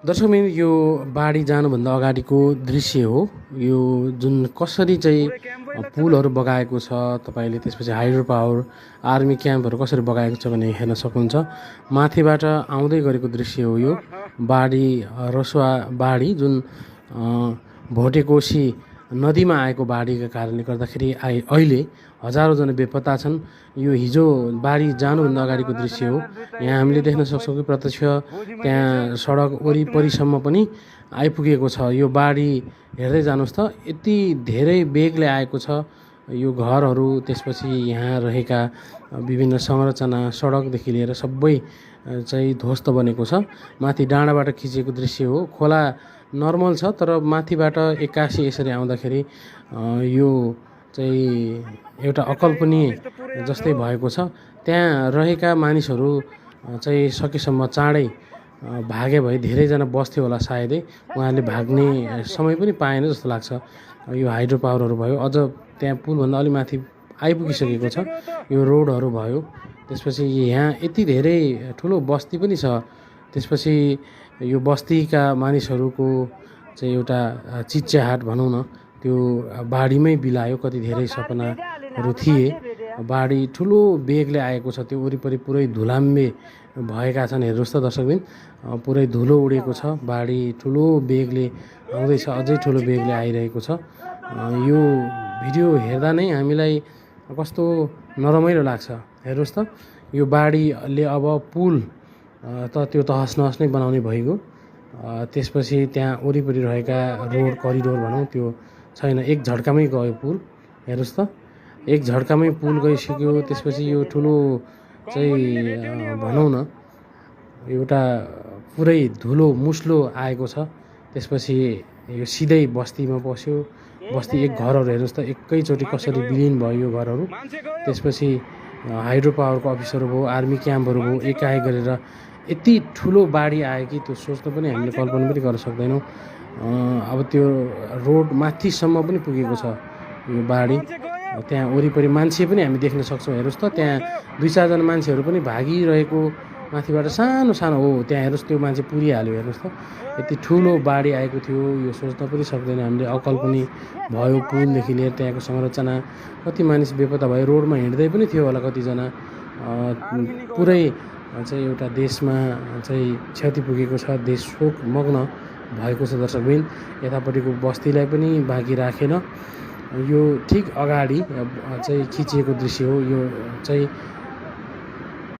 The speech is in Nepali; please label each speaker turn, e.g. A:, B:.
A: दर्शकबिन यो बाढी जानुभन्दा अगाडिको दृश्य हो यो जुन कसरी चाहिँ पुलहरू बगाएको छ तपाईँले त्यसपछि हाइड्रो पावर आर्मी क्याम्पहरू कसरी बगाएको छ भने हेर्न सक्नुहुन्छ। माथिबाट आउँदै गरेको दृश्य हो यो बाढी रसुवा बाढी जुन भोटेकोसी नदीमा आएको बाढीका कारणले गर्दाखेरि अहिले हजारौँजना बेपत्ता छन्। यो हिजो बाढी जानुभन्दा अगाडिको दृश्य हो। यहाँ हामीले देख्न सक्छौँ कि प्रत्यक्ष त्यहाँ सडक वरिपरिसम्म पनि आइपुगेको छ। यो बाढी हेर्दै जानुहोस् त यति धेरै बेगले आएको छ। यो घरहरू त्यसपछि यहाँ रहेका विभिन्न संरचना सडकदेखि लिएर सबै चाहिँ ध्वस्त बनेको छ। माथि डाँडाबाट खिचेको दृश्य हो। खोला नर्मल छ तर माथिबाट एक्कासी यसरी आउँदाखेरि यो चाहिँ एउटा अकल्पनीय जस्तै भएको छ। त्यहाँ रहेका मानिसहरू चाहिँ सकेसम्म चाँडै भागे भए धेरैजना बस्थ्यो होला सायदै। उहाँहरूले भाग्ने समय पनि पाएन जस्तो लाग्छ। यो हाइड्रो पावरहरू भयो, अझ त्यहाँ पुलभन्दा अलि माथि आइपुगिसकेको छ। यो रोडहरू भयो, त्यसपछि यहाँ यति धेरै ठुलो बस्ती पनि छ। त्यसपछि यो बस्तीका मानिसहरूको चाहिँ एउटा चिच्याहाट भनौँ न, त्यो बाढीमै बिलायो। कति धेरै सपनाहरू थिए। बाढी ठुलो बेगले आएको छ। त्यो वरिपरि पुरै धुलाम्बे भएका छन्। हेर्नुहोस् त दर्शकबिन, पुरै धुलो उडेको छ। बाढी ठुलो बेगले आउँदैछ, अझै ठुलो बेगले आइरहेको छ। यो भिडियो हेर्दा नै हामीलाई कस्तो नरमाइलो लाग्छ। हेर्नुहोस् त यो बाढीले अब पुल त त्यो तहस नहस नै बनाउने भइगयो। त्यसपछि त्यहाँ वरिपरि रहेका रोड करिडोर भनौँ त्यो छैन, एक झड्कामै गयो पुल। हेर्नुहोस् त एक झड्कामै पुल गइसक्यो। त्यसपछि यो ठुलो चाहिँ भनौँ न एउटा पुरै धुलो मुस्लो आएको छ। त्यसपछि यो सिधै बस्तीमा पस्यो। बस्ती एक घरहरू हेर्नुहोस् त एकैचोटि कसरी विलिन भयो यो घरहरू। त्यसपछि हाइड्रो पावरको अफिसहरू भयो, आर्मी क्याम्पहरू भयो, एकाएक गरेर यति ठुलो बाढी आयो कि त्यो सोच्न पनि हामीले कल्पना पनि गर्न सक्दैनौँ। अब त्यो रोड माथिसम्म पनि पुगेको छ यो बाढी। त्यहाँ वरिपरि मान्छे पनि हामी देख्न सक्छौँ। हेर्नुहोस् त त्यहाँ 2-4जना मान्छेहरू पनि भागिरहेको माथिबाट सानो सानो हो। त्यहाँ हेर्नुहोस् त्यो मान्छे पुरिहाल्यो। हेर्नुहोस् त यति ठुलो बाढी आएको थियो, यो सोच्न पनि सक्दैन हामीले। अकल्पनीय भयो। पुलदेखि लिएर त्यहाँको संरचना, कति मानिस बेपत्ता भयो। रोडमा हिँड्दै पनि थियो होला कतिजना। पुरै चाहिँ एउटा देशमा चाहिँ क्षति पुगेको छ। देश शोकमग्न भएको छ दर्शकबिन। यतापट्टिको बस्तीलाई पनि बाँकी राखेन। यो ठिक अगाडि चाहिँ खिचिएको दृश्य हो। यो चाहिँ